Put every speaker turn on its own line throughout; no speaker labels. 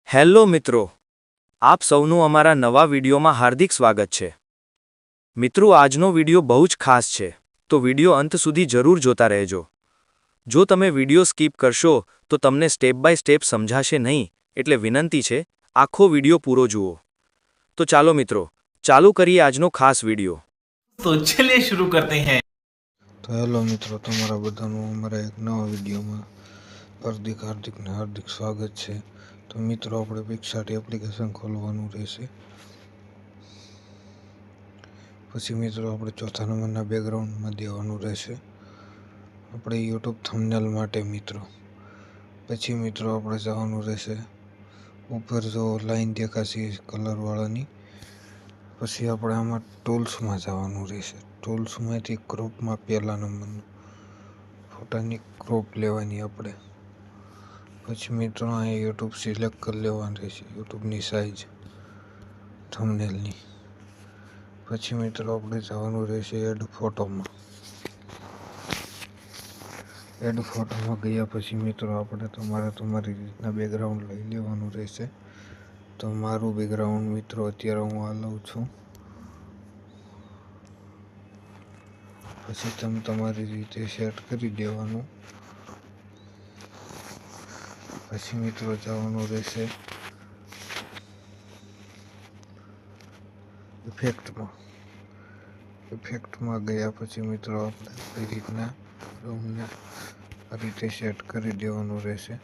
Hello મિત્રો, આપ સૌનું અમારા નવા વિડીયોમાં હાર્દિક સ્વાગત છે। મિત્રો, આજનો વિડીયો બહુ જ ખાસ છે, તો વિડીયો અંત સુધી જરૂર જોતા રહેજો। જો તમે વિડીયો સ્કીપ કરશો તો તમને સ્ટેપ બાય સ્ટેપ સમજાશે નહીં, એટલે વિનંતી છે આખો વિડીયો પૂરો જુઓ। તો ચાલો મિત્રો, ચાલુ કરીએ આજનો ખાસ વિડીયો।
तो चलिए शुरू करते हैं।
તો હેલો મિત્રો, તમારા બધાનું અમારા એક નવા વિડીયોમાં હાર્દિક સ્વાગત છે। તો મિત્રો, આપણે પિક્સાર્ટ એપ્લિકેશન ખોલવાનું રહેશે। પછી મિત્રો, આપણે ચોથા નંબરના બેકગ્રાઉન્ડમાં દેવાનું રહેશે આપણે યુટ્યુબ થંબનેલ માટે મિત્રો। પછી મિત્રો, આપણે જવાનું રહેશે ઉપર, જો લાઈન દેખાશે કલરવાળાની, પછી આપણે આમાં ટૂલ્સમાં જવાનું રહેશે। ટૂલ્સમાંથી ક્રોપમાં પહેલા નંબરનું ફોટાની ક્રોપ લેવાની આપણે। પછી મિત્રો, અહીંયા યુટ્યુબ સિલેક્ટ કરી લેવાનું રહેશે, યુટ્યુબની સાઇઝ થંબનેલની। પછી મિત્રો, આપણે જવાનું રહેશે એડ ફોટોમાં। એડ ફોટોમાં ગયા પછી મિત્રો, આપણે તમારી રીતના બેકગ્રાઉન્ડ લઈ લેવાનું રહેશે। તો મારું બેકગ્રાઉન્ડ મિત્રો અત્યારે હું આ લઉં છું। પછી તમે તમારી રીતે સેટ કરી દેવાનું। પછી મિત્રો, જવાનું રહેશે ઇફેક્ટમાં ગયા પછી મિત્રો, આપણે કઈ રીતના રૂમને આ રીતે સેટ કરી દેવાનું રહેશે।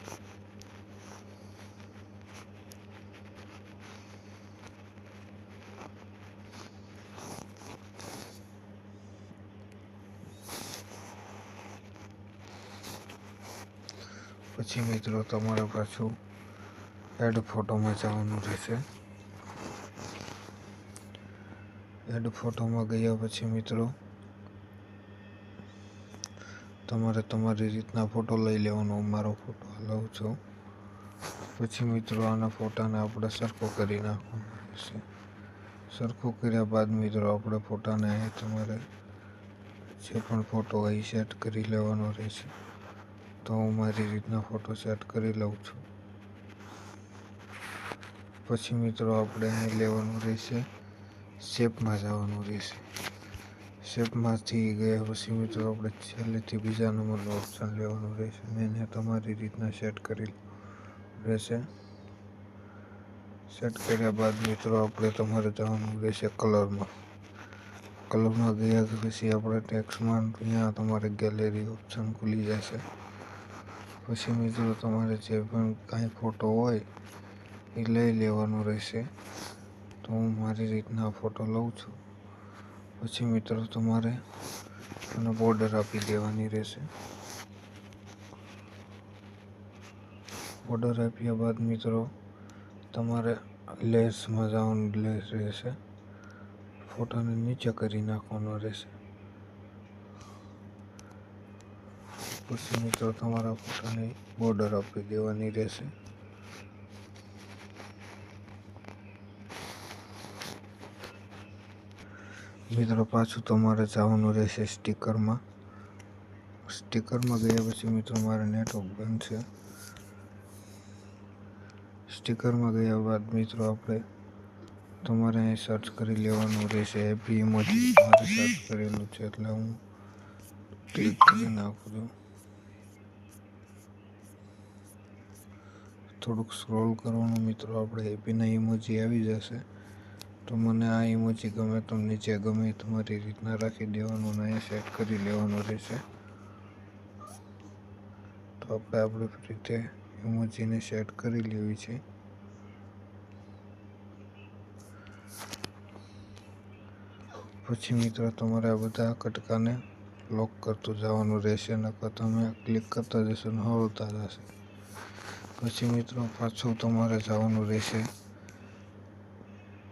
પછી મિત્રો, તમારે પાછું એડ ફોટોમાં જવાનું રહેશે। એડ ફોટોમાં ગયા પછી મિત્રો, તમારે તમારી રીતના ફોટો લઈ લેવાનો। મારો ફોટો લઉં છું। પછી મિત્રો, આના ફોટાને આપણે સરખો કરી નાખવાનો રહેશે। સરખો કર્યા બાદ મિત્રો, આપણે ફોટાને અહીં તમારે જે પણ ફોટો અહીં સેટ કરી લેવાનો રહેશે। તો હું મારી રીતના ફોટો સેટ કરી લઉં છું। પછી મિત્રો, આપણે અહીં લેવાનું રહેશે શેપમાં જવાનું રહેશે। શેપમાંથી ગયા પછી મિત્રો, આપણે છેલ્લેથી બીજા નંબરનું ઓપ્શન લેવાનું રહેશે। એને તમારી રીતના સેટ કરી રહેશે। સેટ કર્યા બાદ મિત્રો, આપણે તમારે જવાનું રહેશે કલરમાં। કલરમાં ગયા પછી આપણે ટેક્સ્ટમાં ત્યાં તમારે ગેલેરી ઓપ્શન ખુલી જશે। પછી મિત્રો, તમારે જે પણ કાંઈ ફોટો હોય એ લઈ લેવાનો રહેશે। તો હું મારી રીતના ફોટો લઉં છું। પછી મિત્રો, તમારે એને બોર્ડર આપી દેવાની રહેશે। બોર્ડર આપ્યા બાદ મિત્રો, તમારે લેસમાં જવાનું રહેશે। ફોટાને નીચે કરી નાખવાનો રહેશે। પછી મિત્રો, તમારા ફોટાને બોર્ડર આપી દેવાની રહેશે। મિત્રો, પાછું તમારે જવાનું રહેશે સ્ટીકરમાં। સ્ટીકરમાં ગયા પછી મિત્રો, મારે નેટવર્ક બંધ છે। સ્ટીકરમાં ગયા બાદ મિત્રો, આપણે તમારે અહીં સર્ચ કરી લેવાનું રહેશે હેપી ઇમોજી। મારે સર્ચ કરેલું છે એટલે હું ક્લિક કરી નાખું છું। થોડુંક સ્ક્રોલ કરવાનું મિત્રો, આપણે હેપીના ઇમોજી આવી જશે। તો મને આ ઇમોજી ગમે તો નીચે ગમે તમારી રીતના રાખી દેવાનું અને અહીંયા સેટ કરી લેવાનું રહેશે। તો આપણે આપણી રીતે ઇમોજીને સેટ કરી લેવી છે। પછી મિત્રો, તમારે આ બધા કટકાને લોક કરતું જવાનું રહેશે, નકર તમે ક્લિક કરતા જશો ને હળતા જશે। પછી મિત્રો, પાછું તમારે જવાનું રહેશે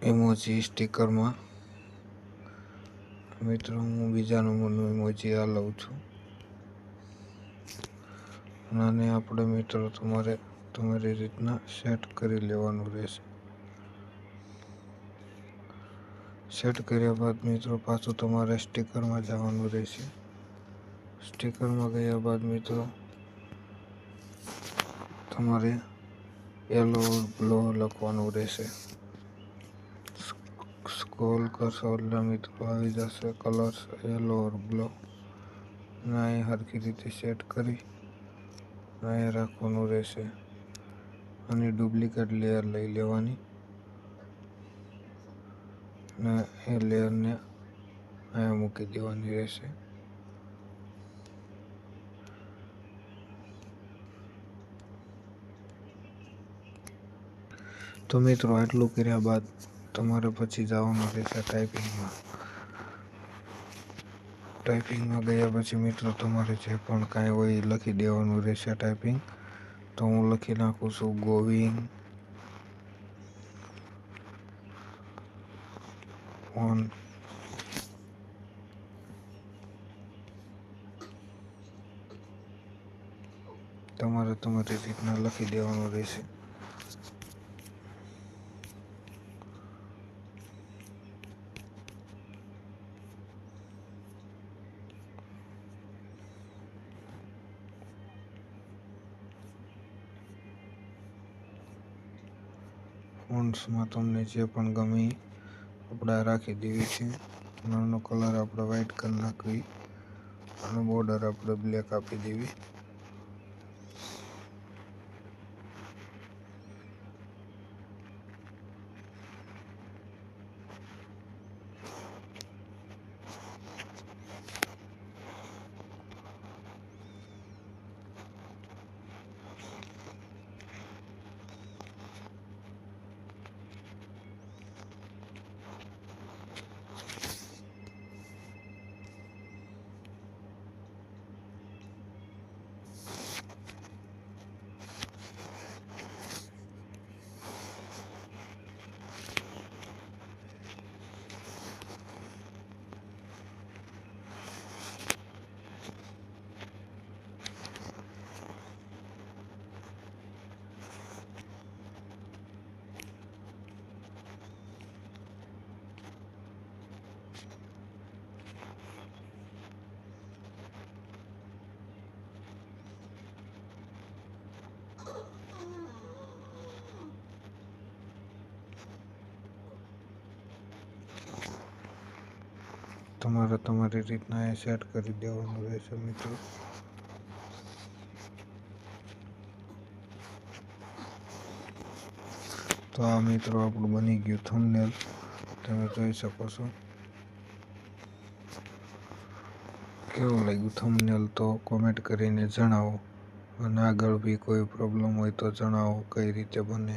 ઇમોજી સ્ટીકરમાં। મિત્રો, હું બીજા નંબરનું ઇમોજી આ લઉં છું। અને આપણે મિત્રો, તમારે તમારી રીતના સેટ કરી લેવાનું રહેશે। સેટ કર્યા બાદ મિત્રો, પાછું તમારે સ્ટીકરમાં જવાનું રહેશે। સ્ટીકરમાં ગયા બાદ મિત્રો, તમારે યલો બ્લો લખવાનું રહેશે. સ્ક્રોલ કરશો એટલે મિત્રો આવી જશે કલર્સ યલો ઓર બ્લો. અને અહીં સરખી રીતે સેટ કરી અહીંયા રાખવાનું રહેશે. આની ડુપ્લિકેટ લેયર લઈ લેવાની અને એ લેયરને અહીંયા મૂકી દેવાની રહેશે. તો મિત્રો આટલું કર્યા બાદ તમારે પછી જવાનું રહેશે ટાઈપિંગમાં ગયા પછી મિત્રો તમારે જે પણ કાંઈ હોય એ લખી દેવાનું રહેશે ટાઈપિંગ. તો હું લખી નાખું છું ગોવિંગ ઓન તમારે તમારી રીતના લખી દેવાનું રહેશે. ફોન્ટ્સમાં તમને જે પણ ગમે આપણે રાખી દેવી છે. નાનો કલર આપણે વ્હાઈટ કરી નાખવી અને બોર્ડર આપણે બ્લેક આપી દેવી. તમારે તમારી રીતના એ સેટ કરી દેવાનું રહેશે મિત્રો. તો આ મિત્રો આપણું બની ગયું થંબનેલ. તમે જોઈ શકો છો કેવું લાગ્યું થંબનેલ. તો કોમેન્ટ કરીને જણાવો અને આગળ બી કોઈ પ્રોબ્લેમ હોય તો જણાવો કઈ રીતે બને.